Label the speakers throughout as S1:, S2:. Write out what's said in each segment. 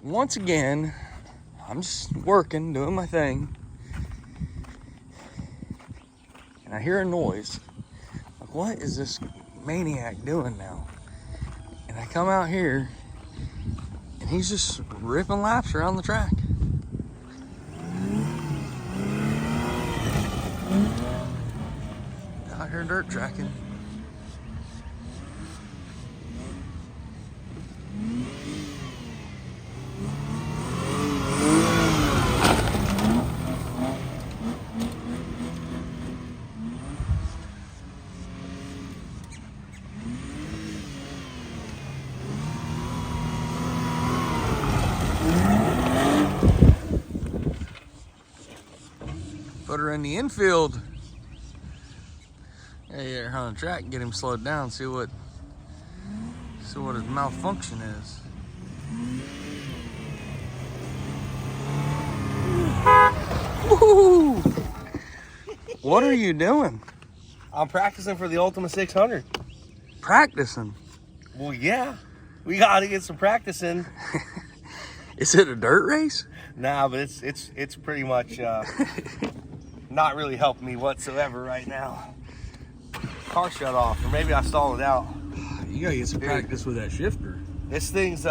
S1: once again, I'm just working, doing my thing, and I hear a noise. Like, what is this maniac doing now? And I come out here, and he's just ripping laps around the track. Out here dirt tracking. Put her in the infield. Hey, there on the track and get him slowed down. See what his malfunction is. Woo! What are you doing?
S2: I'm practicing for the Ultima 600.
S1: Practicing?
S2: Well, yeah. We gotta get some practice in.
S1: Is it a dirt race?
S2: Nah, but it's pretty much not really helping me whatsoever right now. Car shut off, or maybe I stalled it out.
S1: You gotta get some practice with that shifter.
S2: This thing's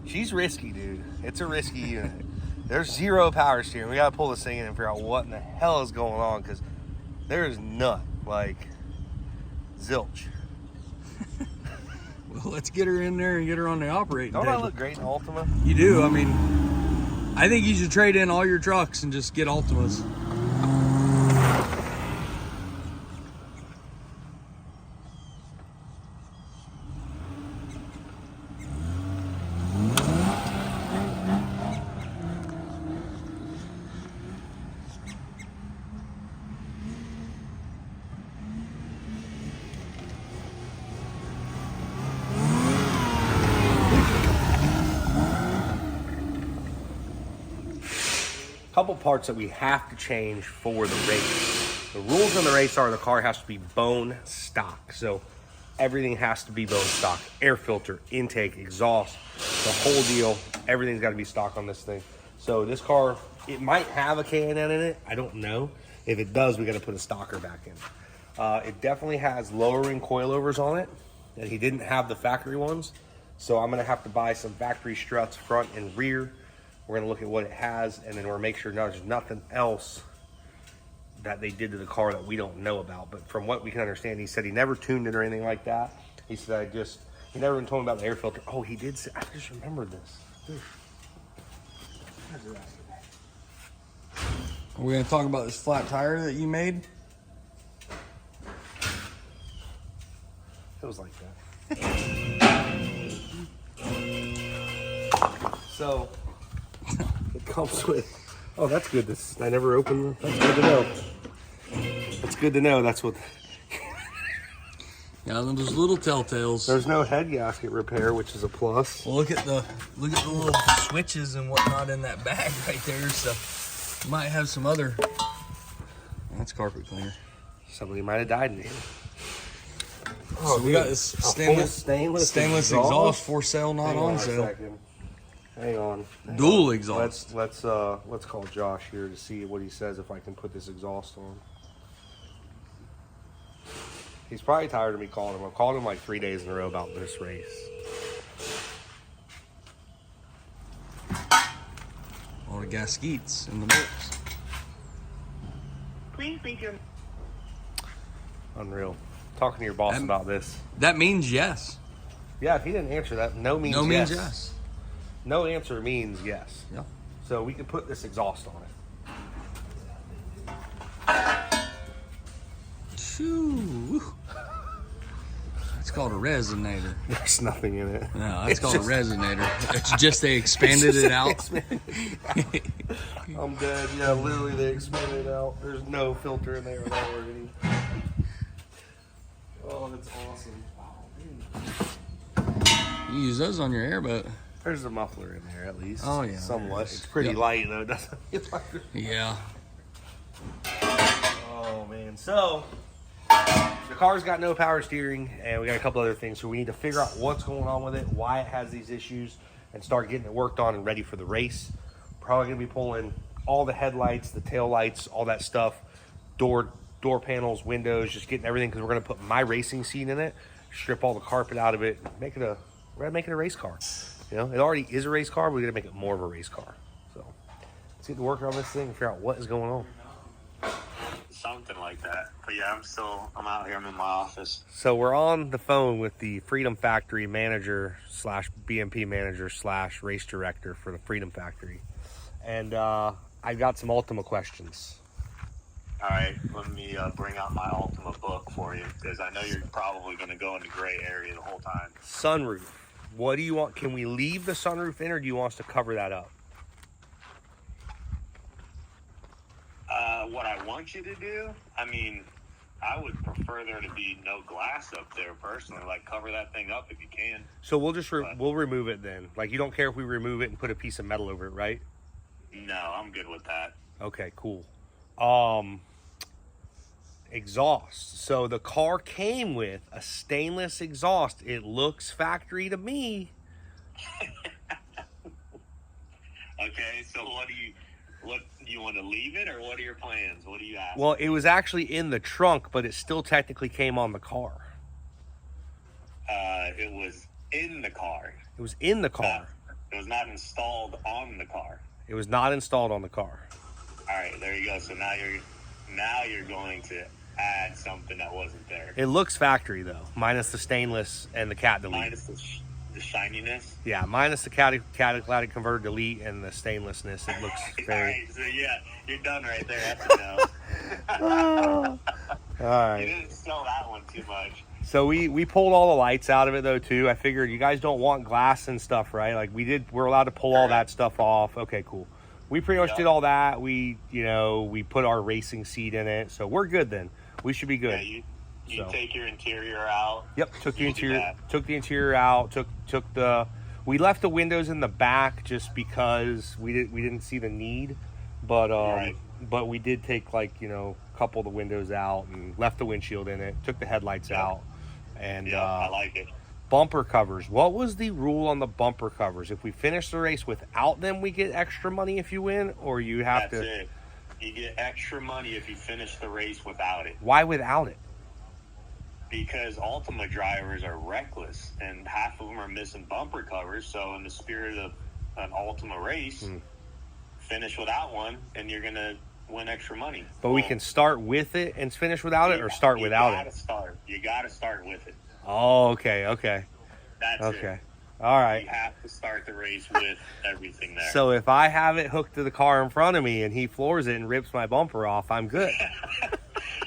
S2: she's risky, dude. It's a risky unit. There's zero power steering. We gotta pull this thing in and figure out what in the hell is going on, because there is none, like zilch.
S1: Well, let's get her in there and get her on the operating
S2: Don't
S1: table.
S2: I look great in Ultima?
S1: You do. I mean, I think you should trade in all your trucks and just get Ultimas.
S2: Couple parts that we have to change for the race. The rules on the race are the car has to be bone stock. So everything has to be bone stock. Air filter, intake, exhaust, the whole deal. Everything's got to be stock on this thing. So this car, it might have a K&N in it. I don't know. If it does, we got to put a stocker back in. It definitely has lowering coilovers on it, and he didn't have the factory ones. So I'm going to have to buy some factory struts front and rear. We're gonna look at what it has, and then we're gonna make sure there's nothing else that they did to the car that we don't know about. But from what we can understand, he said he never tuned it or anything like that. He said he never even told me about the air filter. Oh, he did say, I just remembered this.
S1: Are we gonna talk about this flat tire that you made?
S2: It was like that. So, it comes with, oh, that's good. I never opened, that's good to know. That's good to know. That's what.
S1: Yeah, those little telltales.
S2: There's no head gasket repair, which is a plus.
S1: Well, look at the little switches and whatnot in that bag right there. So you might have some other. That's carpet cleaner.
S2: Somebody might have died in here.
S1: Oh, so we got this stainless exhaust for sale, not on sale.
S2: Hang on.
S1: Dual exhaust.
S2: Let's call Josh here to see what he says if I can put this exhaust on. He's probably tired of me calling him. I've called him like 3 days in a row about this race.
S1: All the gaskets in the books.
S3: Please leave your...
S2: Unreal. Talking to your boss about this.
S1: That means yes.
S2: Yeah, if he didn't answer that, no means yes. No answer means yes.
S1: Yeah.
S2: So we can put this exhaust on it.
S1: Shoo. It's called a resonator.
S2: There's nothing in it.
S1: No, it's called a resonator. It's just they expanded it out.
S2: I'm dead. Yeah, literally they expanded it out. There's no filter in there already. Oh, that's awesome.
S1: You use those on your airboat.
S2: There's a muffler in there at least.
S1: Oh yeah.
S2: Somewhat. It's pretty light though, doesn't it?
S1: Yeah.
S2: Oh man. So the car's got no power steering, and we got a couple other things. So we need to figure out what's going on with it, why it has these issues, and start getting it worked on and ready for the race. Probably gonna be pulling all the headlights, the tail lights, all that stuff, door panels, windows, just getting everything, because we're gonna put my racing seat in it, strip all the carpet out of it, we're gonna make it a race car. You know, it already is a race car, but we're gonna make it more of a race car. So let's get to work on this thing and figure out what is going on.
S3: Something like that. But yeah, I'm out here. I'm in my office.
S2: So we're on the phone with the Freedom Factory manager slash BMP manager slash race director for the Freedom Factory. And I've got some Ultima questions.
S3: All right, let me bring out my Ultima book for you, because I know you're probably going to go in the gray area the whole time.
S2: Sunroof. What do you want? Can we leave the sunroof in, or do you want us to cover that up?
S3: What I want you to do, I mean, I would prefer there to be no glass up there personally. Like, cover that thing up if you can.
S2: So we'll just we'll remove it then. Like, you don't care if we remove it and put a piece of metal over it, right?
S3: No, I'm good with that.
S2: Okay, cool. Exhaust. So the car came with a stainless exhaust. It looks factory to me.
S3: Okay, so what do you want to leave it, or what are your plans? What do you ask?
S2: Well, it was actually in the trunk, but it still technically came on the car.
S3: It was in the car.
S2: It was in the car.
S3: It was not installed on the car.
S2: It was not installed on the car.
S3: All right, there you go. So now you're going to add something that wasn't there.
S2: It looks factory though, minus the stainless and the cat delete.
S3: Minus the shininess.
S2: Yeah, minus the catalytic converter delete and the stainlessness. It looks very.
S3: All right, so yeah, you're done right there. That's a no.
S2: All right.
S3: You didn't sell that one too much.
S2: So we pulled all the lights out of it though too. I figured you guys don't want glass and stuff, right? Like we're allowed to pull all that stuff off. Okay, cool. We pretty much did all that. We put our racing seat in it, so we're good then. We should be good.
S3: Yeah, you take your interior out.
S2: Yep, took the interior out. We left the windows in the back just because we didn't see the need, but but we did take a couple of the windows out and left the windshield in it. Took the headlights out, and
S3: I like it.
S2: Bumper covers. What was the rule on the bumper covers? If we finish the race without them, we get extra money if you win, or you have
S3: That's it. You get extra money if you finish the race without it.
S2: Why without it?
S3: Because Ultima drivers are reckless, and half of them are missing bumper covers. So in the spirit of an Ultima race, finish without one, and you're gonna win extra money.
S2: But we can start with it and finish without it, or start without it.
S3: You gotta start with it.
S2: Oh, okay.
S3: That's
S2: okay.
S3: it.
S2: All right.
S3: You have to start the race with everything there.
S2: So if I have it hooked to the car in front of me and he floors it and rips my bumper off, I'm good.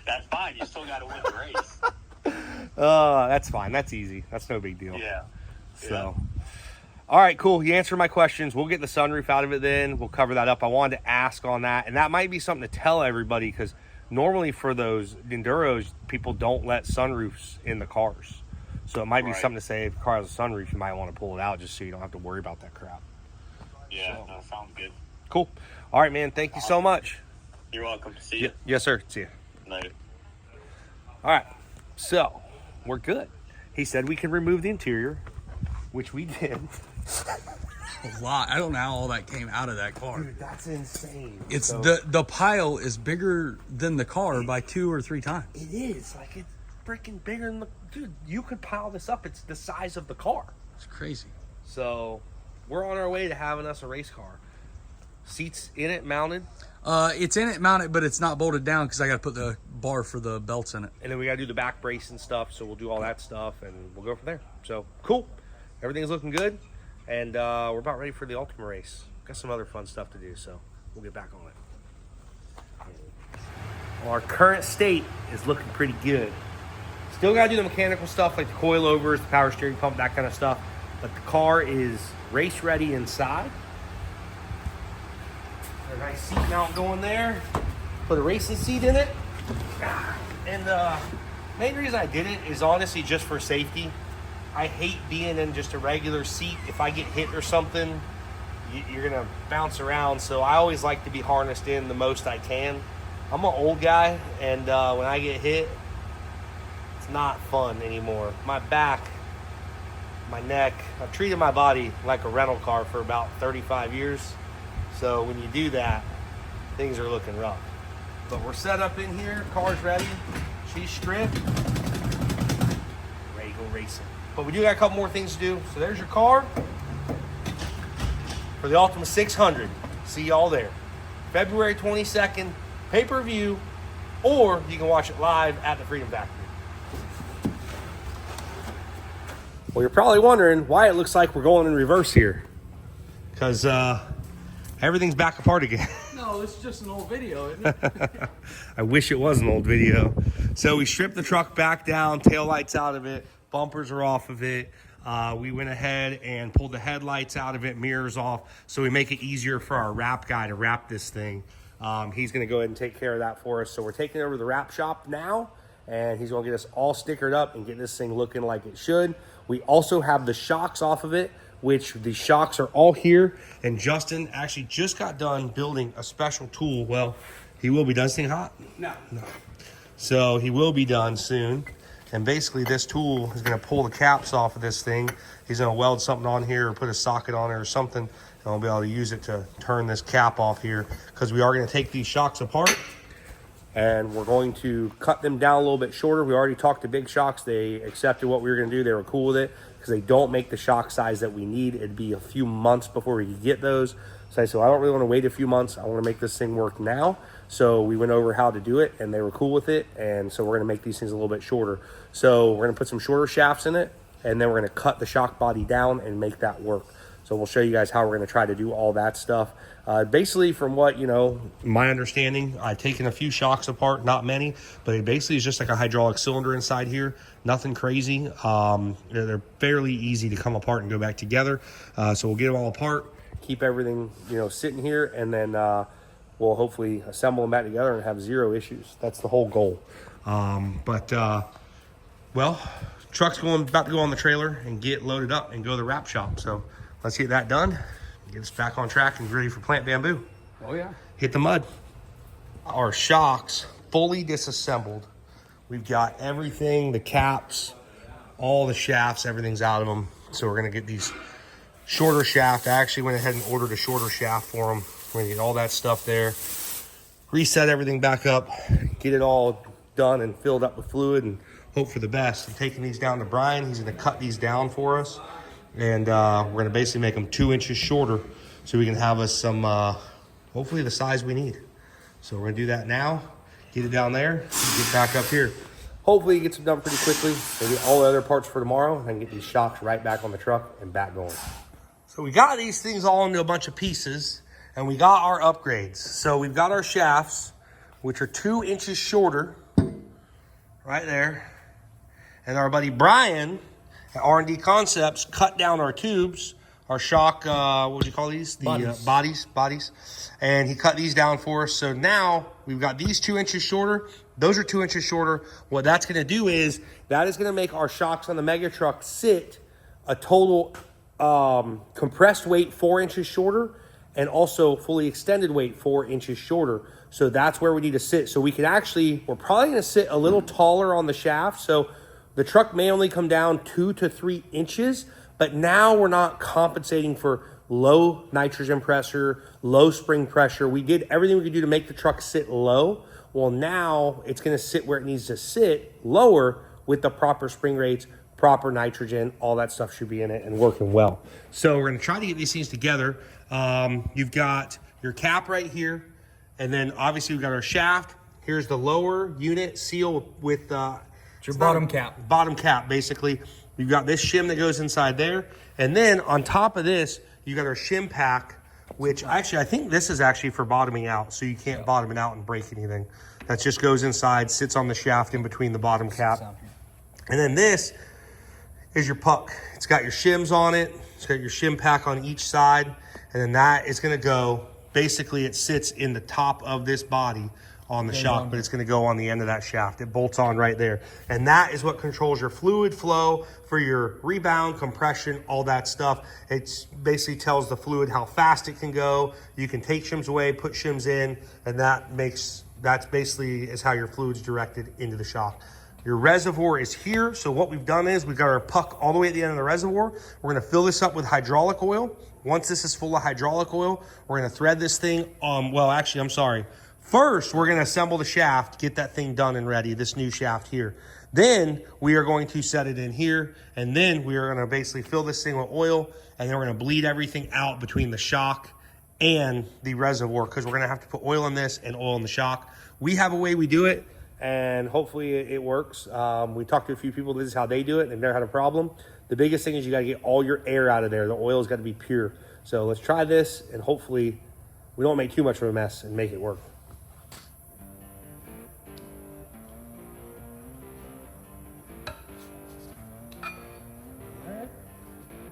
S3: That's fine. You still got to win the race.
S2: That's fine. That's easy. That's no big deal.
S3: Yeah.
S2: So, all right, cool. You answered my questions. We'll get the sunroof out of it then. We'll cover that up. I wanted to ask on that. And that might be something to tell everybody, because normally for those Enduros, people don't let sunroofs in the cars. So it might be something to say, if the car has a sunroof, you might want to pull it out just so you don't have to worry about that crap.
S3: Yeah, no, sounds good.
S2: Cool. All right, man. Thank you so much.
S3: You're welcome. See you.
S2: Yes, sir. See you.
S3: Later.
S2: All right. So we're good. He said we can remove the interior, which we did.
S1: A lot. I don't know how all that came out of that car.
S2: Dude, that's insane.
S1: It's the pile is bigger than the car by 2 or 3 times.
S2: It is. Like, it's freaking bigger than dude, you could pile this up. It's the size of the car.
S1: It's crazy.
S2: So we're on our way to having us a race car. Seats in it mounted.
S1: It's in it mounted, but it's not bolted down because I got to put the bar for the belts in it.
S2: And then we got to do the back brace and stuff. So we'll do all that stuff and we'll go from there. So cool. Everything's looking good. And we're about ready for the Ultima race. Got some other fun stuff to do. So we'll get back on it. Well, our current state is looking pretty good. Still got to do the mechanical stuff like the coilovers, the power steering pump, that kind of stuff. But the car is race ready inside. A nice seat mount going there. Put a racing seat in it. And the main reason I did it is honestly just for safety. I hate being in just a regular seat. If I get hit or something, you're going to bounce around. So I always like to be harnessed in the most I can. I'm an old guy, and when I get hit, it's not fun anymore. My back my neck. I've treated my body like a rental car for about 35 years. So when you do that, things are looking rough. But we're set up in here, car's ready, she's stripped, ready to go racing. But we do got a couple more things to do. So there's your car for the Ultima 600. See y'all there. February 22nd, pay-per-view, or you can watch it live at the Freedom Factory. Well, you're probably wondering why it looks like we're going in reverse here. Because everything's back apart again.
S1: No, it's just an old video, isn't it?
S2: I wish it was an old video. So we stripped the truck back down, taillights out of it, bumpers are off of it. We went ahead and pulled the headlights out of it, mirrors off, so we make it easier for our wrap guy to wrap this thing. He's going to go ahead and take care of that for us. So we're taking over the wrap shop now, and he's going to get us all stickered up and get this thing looking like it should. We also have the shocks off of it, which the shocks are all here. And Justin actually just got done building a special tool. Well, he will be done. Is this thing hot?
S1: No.
S2: So he will be done soon. And basically this tool is going to pull the caps off of this thing. He's going to weld something on here or put a socket on it or something. And we'll be able to use it to turn this cap off here, because we are going to take these shocks apart and we're going to cut them down a little bit shorter. We already talked to Big Shocks. They accepted what we were going to do. They were cool with it because they don't make the shock size that we need. It'd be a few months before we could get those. So I said, well, I don't really want to wait a few months. I want to make this thing work now. So we went over how to do it and they were cool with it. And so we're going to make these things a little bit shorter. So we're going to put some shorter shafts in it, and then we're going to cut the shock body down and make that work. So we'll show you guys how we're going to try to do all that stuff. Basically, from what, my understanding, I've taken a few shocks apart, not many, but it basically is just like a hydraulic cylinder inside here. Nothing crazy. They're fairly easy to come apart and go back together. So we'll get them all apart, keep everything, sitting here, and then we'll hopefully assemble them back together and have zero issues. That's the whole goal. Well, truck's about to go on the trailer and get loaded up and go to the wrap shop. So let's get that done, get us back on track and ready for plant bamboo.
S1: Oh yeah.
S2: Hit the mud. Our shocks fully disassembled. We've got everything, the caps, all the shafts, everything's out of them. So we're gonna get these shorter shaft. I actually went ahead and ordered a shorter shaft for them. We're gonna get all that stuff there, reset everything back up, get it all done and filled up with fluid, and hope for the best. I'm taking these down to Brian. He's gonna cut these down for us. And we're gonna basically make them 2 inches shorter so we can have us some, hopefully the size we need. So we're gonna do that now, get it down there, get back up here. Hopefully it gets them done pretty quickly. We'll get all the other parts for tomorrow and get these shocks right back on the truck and back going. So we got these things all into a bunch of pieces, and we got our upgrades. So we've got our shafts, which are 2 inches shorter, right there. And our buddy Brian at R&D Concepts cut down our tubes, our shock, what would you call these? The bodies. And he cut these down for us. So now we've got these 2 inches shorter. Those are 2 inches shorter. What that's going to do is that is going to make our shocks on the mega truck sit a total compressed weight 4 inches shorter, and also fully extended weight 4 inches shorter. So that's where we need to sit. So we can actually, we're probably going to sit a little taller on the shaft. So the truck may only come down 2 to 3 inches, but now we're not compensating for low nitrogen pressure, low spring pressure. We did everything we could do to make the truck sit low. Well, now it's going to sit where it needs to sit, lower, with the proper spring rates, proper nitrogen, all that stuff should be in it and working well. So we're going to try to get these things together. You've got your cap right here, and then obviously we've got our shaft. Here's the lower unit seal with
S1: It's your bottom cap.
S2: Bottom cap, basically. You've got this shim that goes inside there. And then on top of this, you got our shim pack, which actually, I think this is actually for bottoming out, so you can't bottom it out and break anything. That just goes inside, sits on the shaft in between the bottom cap. And then this is your puck. It's got your shims on it. It's got your shim pack on each side. And then that is gonna go, basically it sits in the top of this body on the shock, but it's going to go on the end of that shaft. It bolts on right there. And that is what controls your fluid flow for your rebound, compression, all that stuff. It basically tells the fluid how fast it can go. You can take shims away, put shims in, and that's basically is how your fluid's directed into the shock. Your reservoir is here. So what we've done is we've got our puck all the way at the end of the reservoir. We're gonna fill this up with hydraulic oil. Once this is full of hydraulic oil, we're gonna thread this thing. Well, actually, I'm sorry. First, we're gonna assemble the shaft, get that thing done and ready, this new shaft here. Then we are going to set it in here, and then we are gonna basically fill this thing with oil, and then we're gonna bleed everything out between the shock and the reservoir, because we're gonna have to put oil in this and oil in the shock. We have a way we do it, and hopefully it works. We talked to a few people, this is how they do it, and they've never had a problem. The biggest thing is you gotta get all your air out of there. The oil's gotta be pure. So let's try this, and hopefully we don't make too much of a mess and make it work.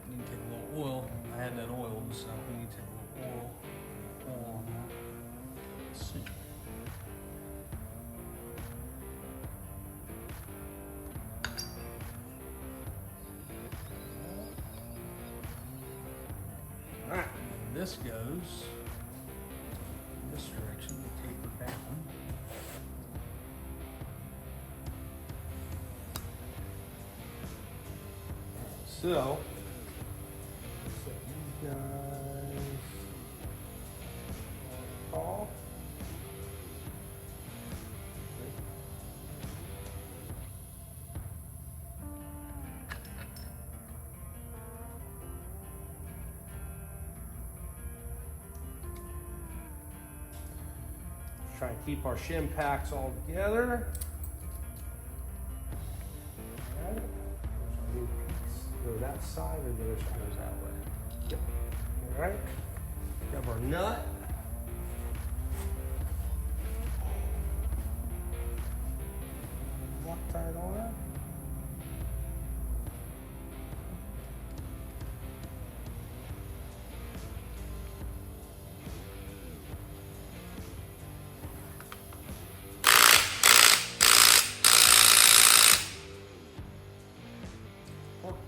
S1: We need to take a little oil. I had that oil, so we need to take a little oil on that. Let's see. All right, this goes in this direction, we taper down. So you guys call. Try and keep our shim packs all together. All right. Go that side or the other side goes that way. Yep. All right. Grab our nut. Loctite on it.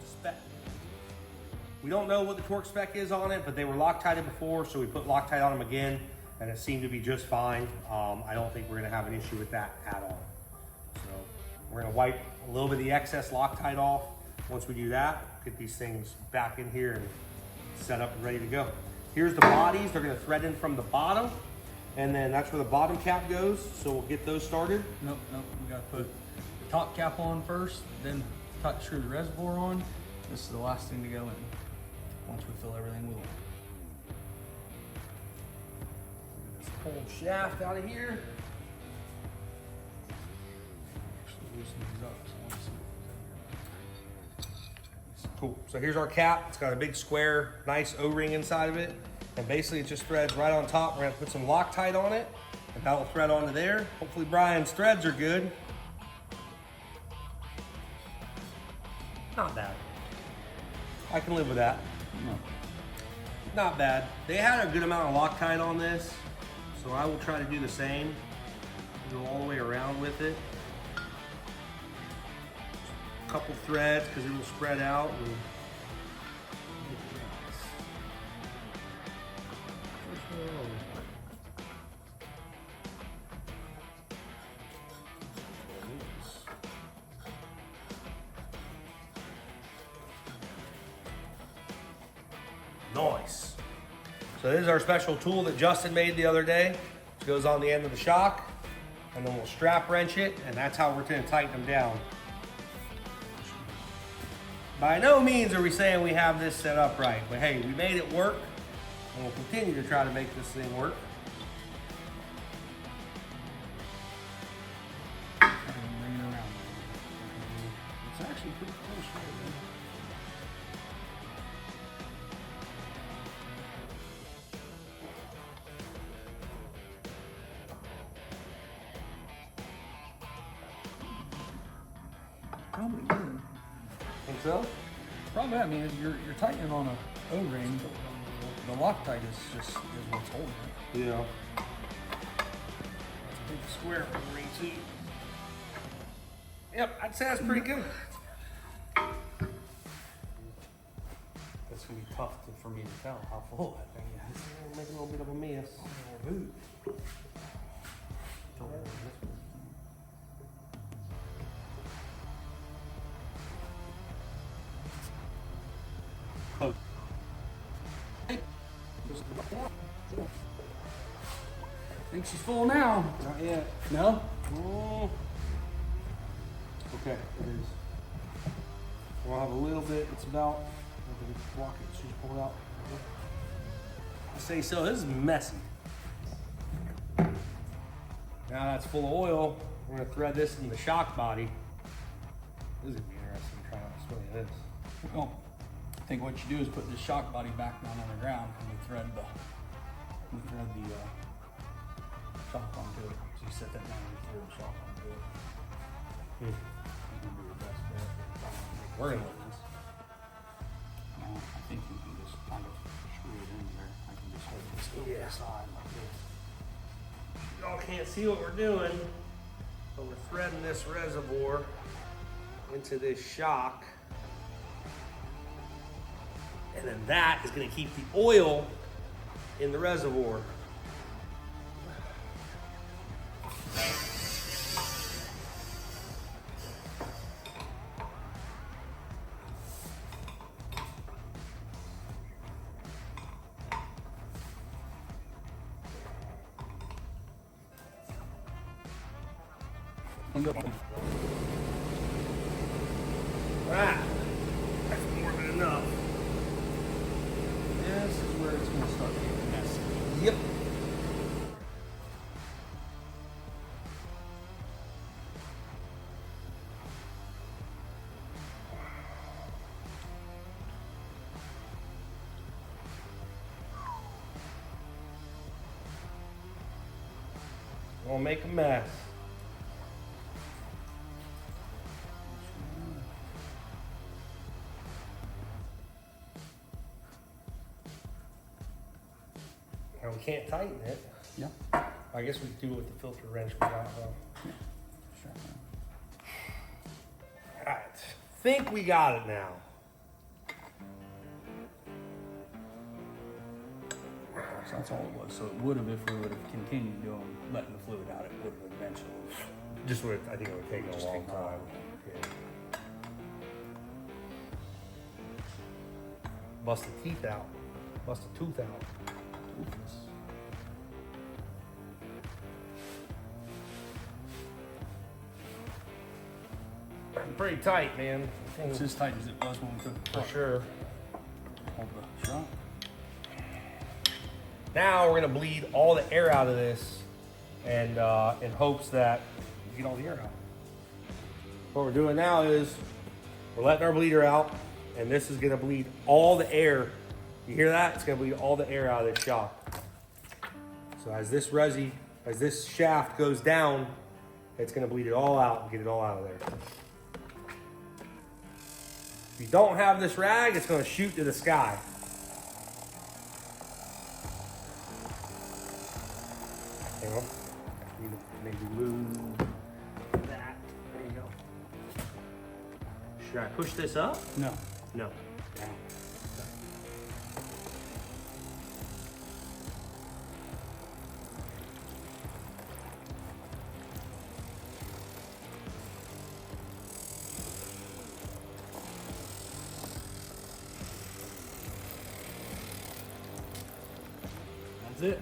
S1: Spec. We don't know what the torque spec is on it, but they were Loctited before, so we put Loctite on them again, and it seemed to be just fine. I don't think we're gonna have an issue with that at all. So we're gonna wipe a little bit of the excess Loctite off. Once we do that, get these things back in here and set up and ready to go. Here's the bodies. They're gonna thread in from the bottom, and then that's where the bottom cap goes. So we'll get those started. Nope, we gotta put the top cap on first, then screw the reservoir on. This is the last thing to go in once we fill everything with oil. Get this whole shaft out of here. Actually loosen these up, so I want to see what's in here.
S2: Cool. So here's our cap. It's got a big square, nice O-ring inside of it. And basically it just threads right on top. We're gonna put some Loctite on it, and that'll thread onto there. Hopefully Brian's threads are good. Not bad. I can live with that.
S1: No.
S2: Not bad. They had a good amount of Loctite on this, so I will try to do the same. Go all the way around with it. A couple threads because it will spread out. And nice. So this is our special tool that Justin made the other day. It goes on the end of the shock, and then we'll strap wrench it, and that's how we're going to tighten them down. By no means are we saying we have this set up right, but hey, we made it work, and we'll continue to try to make this thing work.
S1: Bring it around. It's actually pretty close right there. Probably good.
S2: Think so?
S1: Probably. I mean, you're tightening on a O-ring. The Loctite is what's holding it.
S2: Yeah. Let's put the square for the ring too. Yep, I'd say that's pretty good. That's gonna be tough for me to tell how full that thing is. It'll make a little bit of a mess.
S4: I think she's full now.
S1: Not yet.
S4: No?
S1: Oh. Okay, it is. We'll have a little bit. It's about. Block it. She's pulled out. I say so. This is messy. Now that's full of oil. We're gonna thread this in the shock body. This is gonna be interesting. Trying out swing of this.
S4: Well, I think what you do is put the shock body back down on the ground and we thread the shock onto it. So you set that down and thread the shock onto it. That'd be your best bet.
S1: We're gonna look this.
S4: No, I think you can just kind of screw it in there. I can just hold this over the side like this.
S1: Y'all can't see what we're doing, but we're threading this reservoir into this shock. And then that is going to keep the oil in the reservoir. Ah, that's more than enough.
S4: This is where it's going to start getting messy.
S1: Yep. Gonna make a mess. Now we can't tighten it.
S4: Yeah.
S1: I guess we could do it with the filter wrench we got, huh?
S4: Sure.
S1: Alright. Think we got it now.
S4: So that's all it was. So it would have, if we would have continued doing, letting the fluid out, it would have eventually.
S1: Just would, I think it would take a
S4: Just
S1: long
S4: take a while.
S1: time. Yeah. Bust the teeth out. Bust the tooth out. Pretty tight, man.
S4: It's as tight as it was when we took it
S1: For
S4: apart.
S1: sure.
S4: Hold the shock.
S1: Now we're gonna bleed all the air out of this, and in hopes that we get all the air out. What we're doing now is we're letting our bleeder out, and this is gonna bleed all the air. You hear that? It's gonna bleed all the air out of this shock. So as this shaft goes down, it's gonna bleed it all out and get it all out of there. If you don't have this rag, it's gonna shoot to the sky. Hang on. Need to maybe move that. There you go. Should I push this up?
S4: No.
S1: No.
S4: That's it.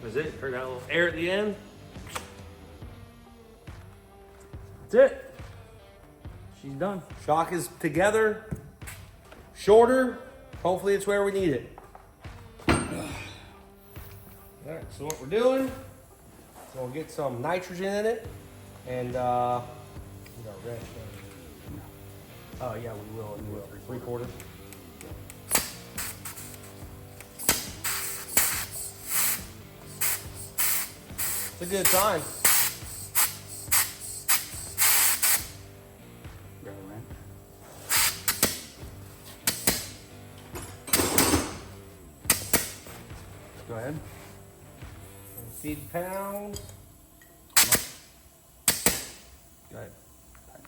S1: That's it. Heard that little air at the end?
S4: That's it. She's done.
S1: Shock is together, shorter. Hopefully it's where we need it. All right, so what we're doing is we'll get some nitrogen in it, and we got a wrench.
S4: Oh yeah, we will. And we'll
S1: 3/4. It's a good time.
S4: grab a wrench. Go ahead.
S1: Feed pounds.
S4: Go ahead. Tighten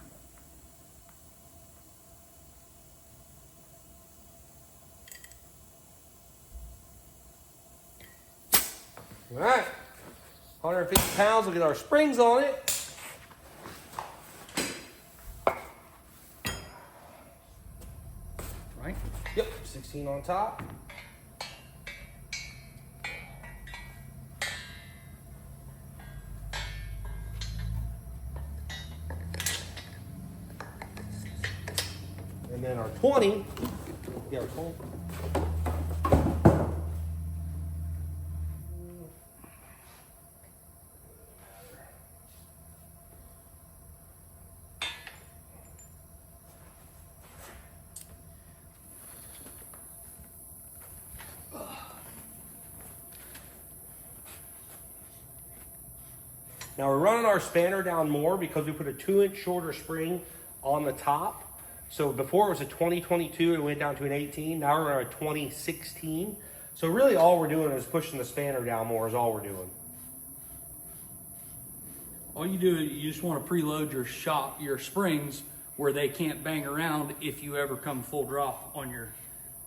S4: it
S1: All right. 150 pounds. We'll get our springs on it.
S4: right?
S1: Yep, 16 on top. And then our 20, yeah, our 20. Now we're running our spanner down more because we put a 2-inch shorter spring on the top. So before it was a 2022, it went down to an 18. Now we're on a 2016. So really all we're doing is pushing the spanner down more is all we're doing.
S4: All you do is you just want to preload your springs where they can't bang around if you ever come full drop on your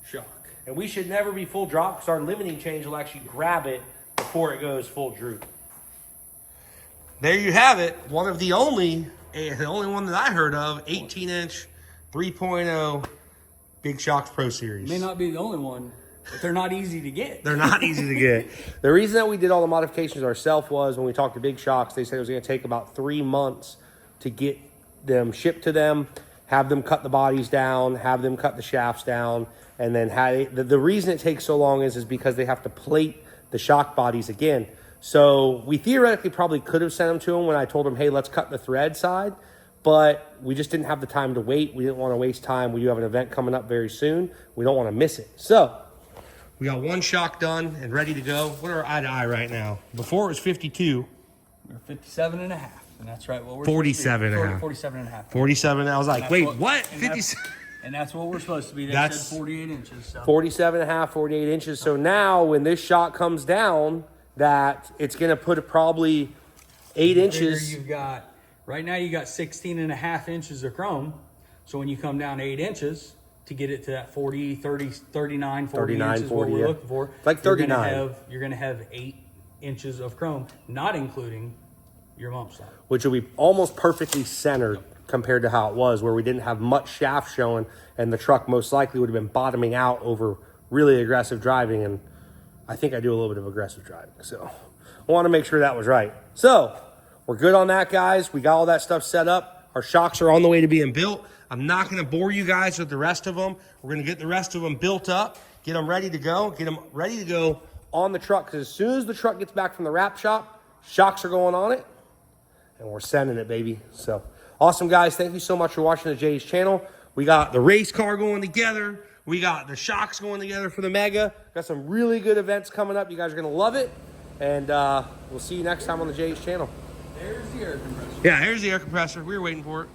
S4: shock.
S1: And we should never be full drop because our limiting change will actually grab it before it goes full droop. There you have it. One of the only one that I heard of, 18-inch 3.0 Big Shocks Pro Series.
S4: May not be the only one, but they're not easy to get.
S1: They're not easy to get. The reason that we did all the modifications ourselves was when we talked to Big Shocks, they said it was going to take about 3 months to get them shipped to them, have them cut the bodies down, have them cut the shafts down, and then the reason it takes so long is because they have to plate the shock bodies again. So we theoretically probably could have sent them to them when I told them, hey, let's cut the thread side, but we just didn't have the time to wait. We didn't want to waste time. We do have an event coming up very soon. We don't want to miss it. So we got one shock done and ready to go. What are our eye to eye right now? Before it was 52.
S4: We're 57 and a half, and that's right. What we're
S1: 47 and a half.
S4: 47 and a half.
S1: 47. I was like, wait, what? 57.
S4: And that's what we're supposed to be. They
S1: That's
S4: said 48 inches. So.
S1: 47 and a half, 48 inches. So now when this shock comes down, that it's going to put probably 8 inches.
S4: You've got, right now you got 16 and a half inches of chrome. So when you come down 8 inches to get it to that 40, 30, 39, 40 inches,
S1: 40,
S4: what we're
S1: yeah.
S4: looking for.
S1: Like 39.
S4: You're going to have 8 inches of chrome, not including your mump stock.
S1: Which will be almost perfectly centered compared to how it was, where we didn't have much shaft showing, and the truck most likely would have been bottoming out over really aggressive driving, and I think I do a little bit of aggressive driving, so I want to make sure that was right. So we're good on that, guys. We got all that stuff set up. Our shocks are on the way to being built. I'm not going to bore you guys with the rest of them. We're going to get the rest of them built up, get them ready to go, on the truck, because as soon as the truck gets back from the wrap shop, shocks are going on it, and we're sending it, baby. So awesome, guys. Thank you so much for watching the Jay's channel. We got the race car going together. We got the shocks going together for the Mega. Got some really good events coming up. You guys are going to love it. And we'll see you next time on the Jay's channel.
S4: There's the air compressor.
S1: Yeah, here's the air compressor. We were waiting for it.